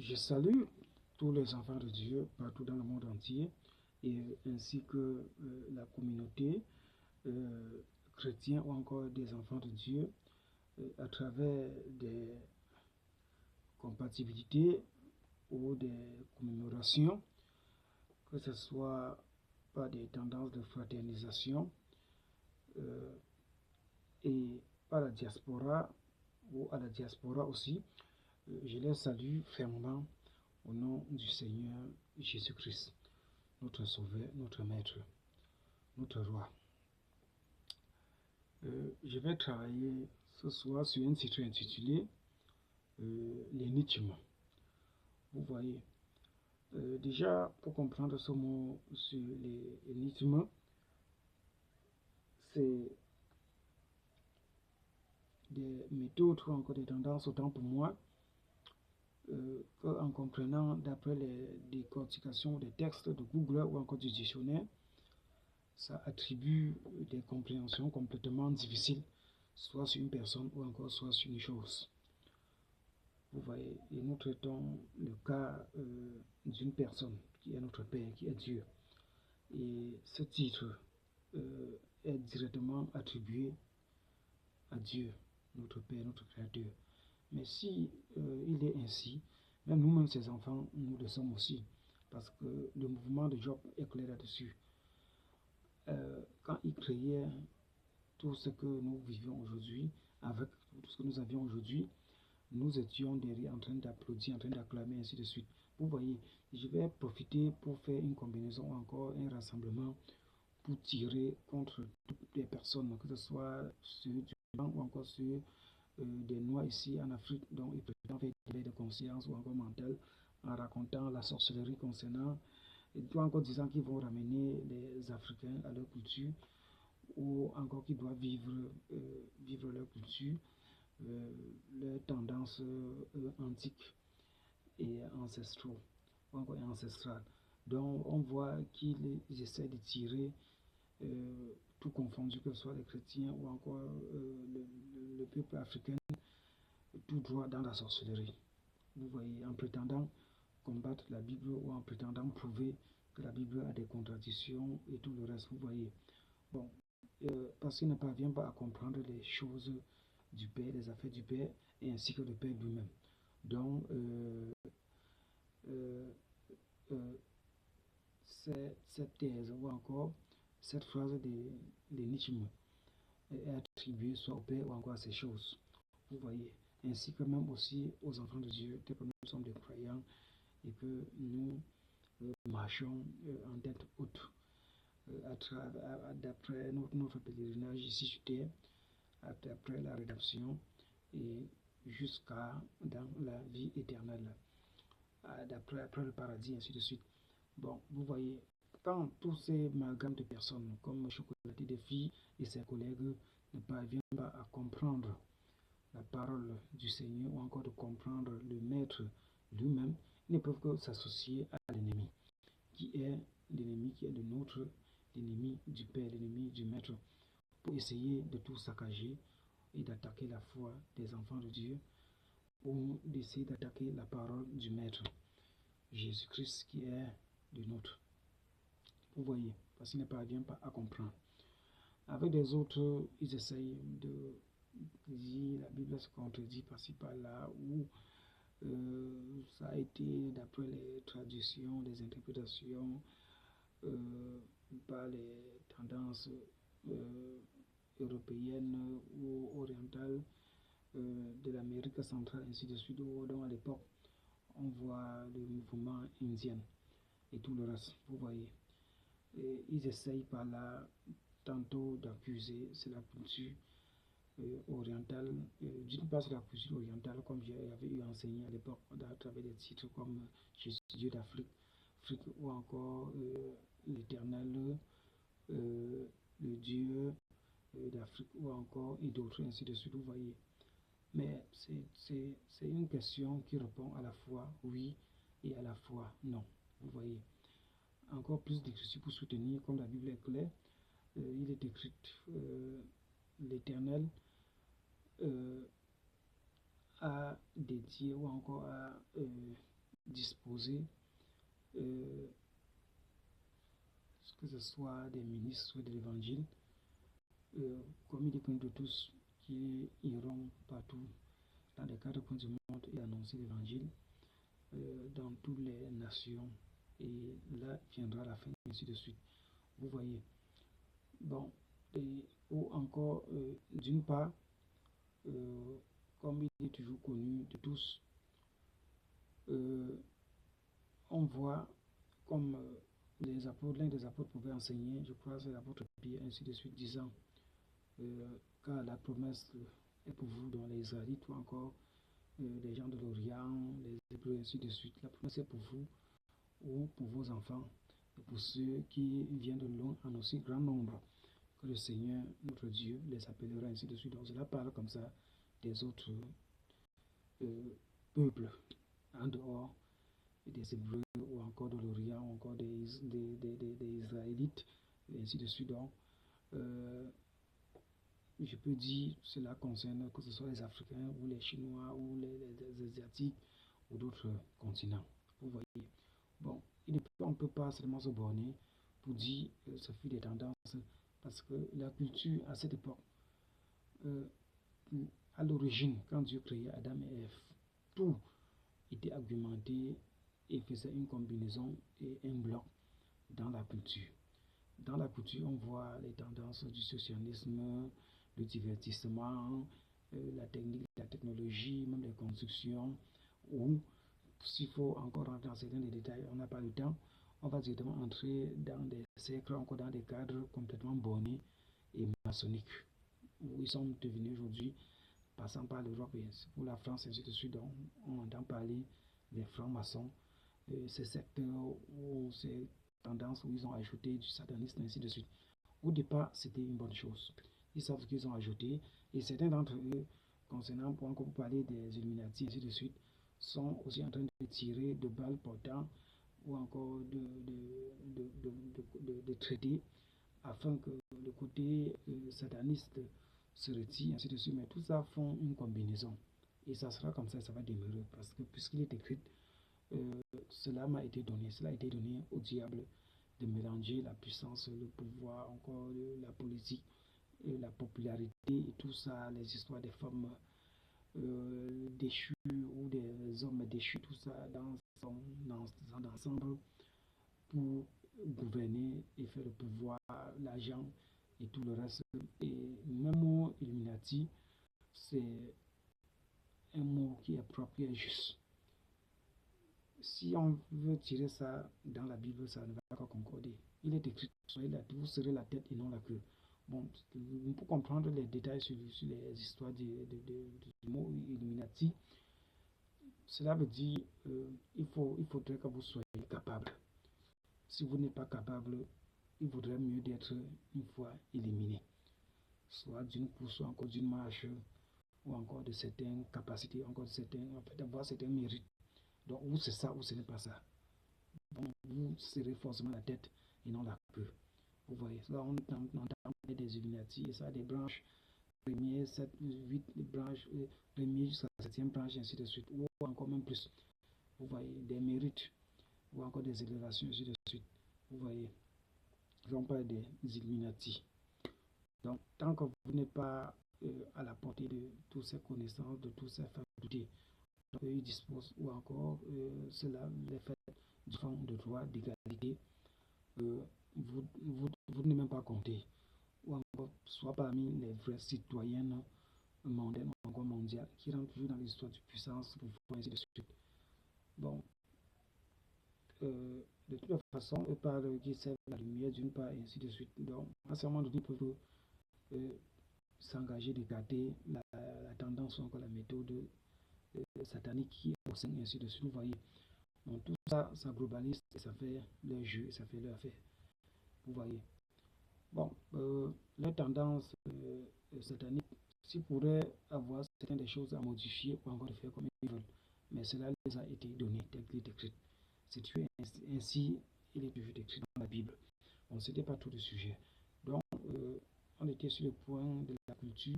Je salue tous les enfants de Dieu partout dans le monde entier et ainsi que la communauté chrétienne ou encore des enfants de Dieu à travers des compatibilités ou des commémorations, que ce soit par des tendances de fraternisation et par la diaspora ou à la diaspora aussi. Je les salue fermement au nom du Seigneur Jésus-Christ, notre Sauveur, notre Maître, notre Roi. Je vais travailler ce soir sur un titre intitulé l'énigme. Vous voyez, déjà pour comprendre ce mot sur l'énigme, c'est des méthodes ou encore des tendances autant pour moi qu'en comprenant d'après les décortications des textes de Google ou encore du dictionnaire, ça attribue des compréhensions complètement difficiles, soit sur une personne ou encore soit sur une chose. Vous voyez, et nous traitons le cas d'une personne qui est notre Père, qui est Dieu. Et ce titre est directement attribué à Dieu, notre Père, notre Créateur. Mais si il est ainsi, même nous-mêmes, ses enfants, nous le sommes aussi. Parce que le mouvement de Job est clair là-dessus. Quand il créait tout ce que nous vivons aujourd'hui, avec tout ce que nous avions aujourd'hui, nous étions derrière en train d'applaudir, en train d'acclamer, ainsi de suite. Vous voyez, je vais profiter pour faire une combinaison, encore un rassemblement, pour tirer contre toutes les personnes, que ce soit ceux du blanc ou encore ceux des Noirs ici en Afrique, dont ils prétendent faire des éveils de conscience ou encore mental, en racontant la sorcellerie concernant, et encore disant qu'ils vont ramener les Africains à leur culture, ou encore qu'ils doivent vivre leur culture, leurs tendances antiques et ancestraux, ou encore ancestrales. Donc on voit qu'ils essaient de tirer tout confondu, que ce soit les chrétiens ou encore le peuple africain, tout droit dans la sorcellerie. Vous voyez, en prétendant combattre la Bible ou en prétendant prouver que la Bible a des contradictions et tout le reste, vous voyez. Bon, parce qu'il ne parvient pas à comprendre les choses du Père, les affaires du Père, et ainsi que le Père lui-même. Donc, cette thèse ou encore cette phrase de l'énigme est attribuée soit au Père ou encore à ces choses. Vous voyez, ainsi que même aussi aux enfants de Dieu, que nous sommes des croyants et que nous marchons en tête haute d'après notre pèlerinage ici sur terre, après la rédemption et jusqu'à dans la vie éternelle, après le paradis, ainsi de suite. Bon, vous voyez, quand tous ces amalgames de personnes, comme Chocolatine des filles et ses collègues, ne parviennent pas à comprendre la parole du Seigneur ou encore de comprendre le Maître lui-même, ils ne peuvent que s'associer à l'ennemi, qui est le nôtre, l'ennemi du Père, l'ennemi du Maître, pour essayer de tout saccager et d'attaquer la foi des enfants de Dieu, ou d'essayer d'attaquer la parole du Maître, Jésus-Christ, qui est le nôtre. Vous voyez, parce qu'il ne parvient pas à comprendre. Avec des autres, ils essayent de dire la Bible se contredit par-ci par-là, ou ça a été d'après les traductions, les interprétations, par les tendances européennes ou orientales de l'Amérique centrale, ainsi de suite, dont à l'époque on voit le mouvement indien et tout le reste, vous voyez. Et ils essayent par là tantôt d'accuser, c'est la culture orientale, d'une part c'est la culture orientale, comme j'avais eu enseigné à l'époque à travers des titres comme Jésus Dieu d'Afrique, ou encore l'Éternel, le Dieu d'Afrique, ou encore et d'autres, ainsi de suite, vous voyez. Mais c'est une question qui répond à la fois oui et à la fois non, vous voyez. Encore plus d'écriture pour soutenir, comme la Bible est claire, il est écrit l'Éternel a dédié ou encore a disposer, que ce soit des ministres de l'Évangile, comme il est connu de tous, qui iront partout dans les quatre coins du monde et annoncer l'Évangile dans toutes les nations. Et là viendra la fin, et ainsi de suite. Vous voyez. Bon, ou encore, d'une part, comme il est toujours connu de tous, on voit comme les apôtres, l'un des apôtres pouvait enseigner, je crois c'est l'apôtre Pierre, ainsi de suite, disant car la promesse est pour vous, dans les Israélites ou encore les gens de l'Orient, les Hébreux, ainsi de suite. La promesse est pour vous ou pour vos enfants et pour ceux qui viennent de loin en aussi grand nombre, que le Seigneur, notre Dieu, les appellera, ainsi de suite. Donc cela parle comme ça des autres peuples en dehors des Hébreux ou encore de l'Orient ou encore des Israélites, et ainsi de suite. Donc, je peux dire cela concerne que ce soit les Africains ou les Chinois ou les Asiatiques ou d'autres continents. Vous voyez. Bon, on ne peut pas seulement se borner pour dire ce fut des tendances, parce que la culture à cette époque, à l'origine, quand Dieu créait Adam et Ève, tout était argumenté et faisait une combinaison et un bloc dans la culture. Dans la culture, on voit les tendances du socialisme, le divertissement, la technique, la technologie, même les constructions, ou s'il faut encore rentrer dans certains détails, on n'a pas le temps, on va directement entrer dans des cercles, encore dans des cadres complètement bornés et maçonniques, où ils sont devenus aujourd'hui, passant par l'Europe et pour la France, et ainsi de suite. Donc, on entend parler des francs-maçons, ces secteurs ou ces tendances où ils ont ajouté du satanisme, ainsi de suite. Au départ, c'était une bonne chose. Ils savent ce qu'ils ont ajouté, et certains d'entre eux, concernant, pour encore parler des Illuminati, ainsi de suite, sont aussi en train de tirer de balles portant ou encore de traiter afin que le côté sataniste se retire, ainsi de suite. Mais tout ça font une combinaison. Et ça sera comme ça va demeurer. Parce que puisqu'il est écrit, cela m'a été donné. Cela a été donné au diable de mélanger la puissance, le pouvoir, encore la politique, la popularité et tout ça, les histoires des femmes déchues ou des hommes déchus, tout ça dans son ensemble pour gouverner et faire le pouvoir, l'argent et tout le reste. Et même mot Illuminati, c'est un mot qui est propre et juste. Si on veut tirer ça dans la Bible, ça ne va pas concorder. Il est écrit, vous serez la tête et non la queue. Bon, pour comprendre les détails sur les histoires du mot Illuminati, cela veut dire il faudrait que vous soyez capable. Si vous n'êtes pas capable, il vaudrait mieux d'être une fois éliminé, soit d'une course, ou encore d'une marche, ou encore de certaines capacités, encore de certains, en fait, d'avoir certains mérites. Donc, ou c'est ça, ou ce n'est pas ça. Bon, vous serez forcément la tête et non la queue. Vous voyez, là, on entend des Illuminati, et ça a des branches, première, 7, 8 branches, première jusqu'à la 7e branche, ainsi de suite, ou encore même plus. Vous voyez, des mérites, ou encore des élévations, ainsi de suite. Vous voyez, on parle des Illuminati. Donc, tant que vous n'êtes pas à la portée de toutes ces connaissances, de toutes ces facultés, ils disposent, ou encore cela, les faits du fond de droit, d'égalité, vous n'êtes même pas compté, ou encore soit parmi les vrais citoyennes mondaines ou encore mondiales qui rentrent toujours dans l'histoire de puissance, pour ainsi de suite. Bon, de toute façon, eux parlent qui servent la lumière d'une part, et ainsi de suite. Donc, à ce moment donné, ils peuvent s'engager d'écarter la tendance ou encore la méthode satanique qui est au sein, et ainsi de suite. Vous voyez. Donc, tout ça, ça globalise et ça fait leur jeu, ça fait leur affaire. Vous voyez. Bon, leur tendance satanique, s'ils pourraient avoir certaines des choses à modifier ou encore de faire comme ils veulent, mais cela les a été donné tel qu'il est écrit. C'est tué ainsi, il est toujours écrit dans la Bible. On ne s'était pas tout le sujet. Donc, on était sur le point de la culture.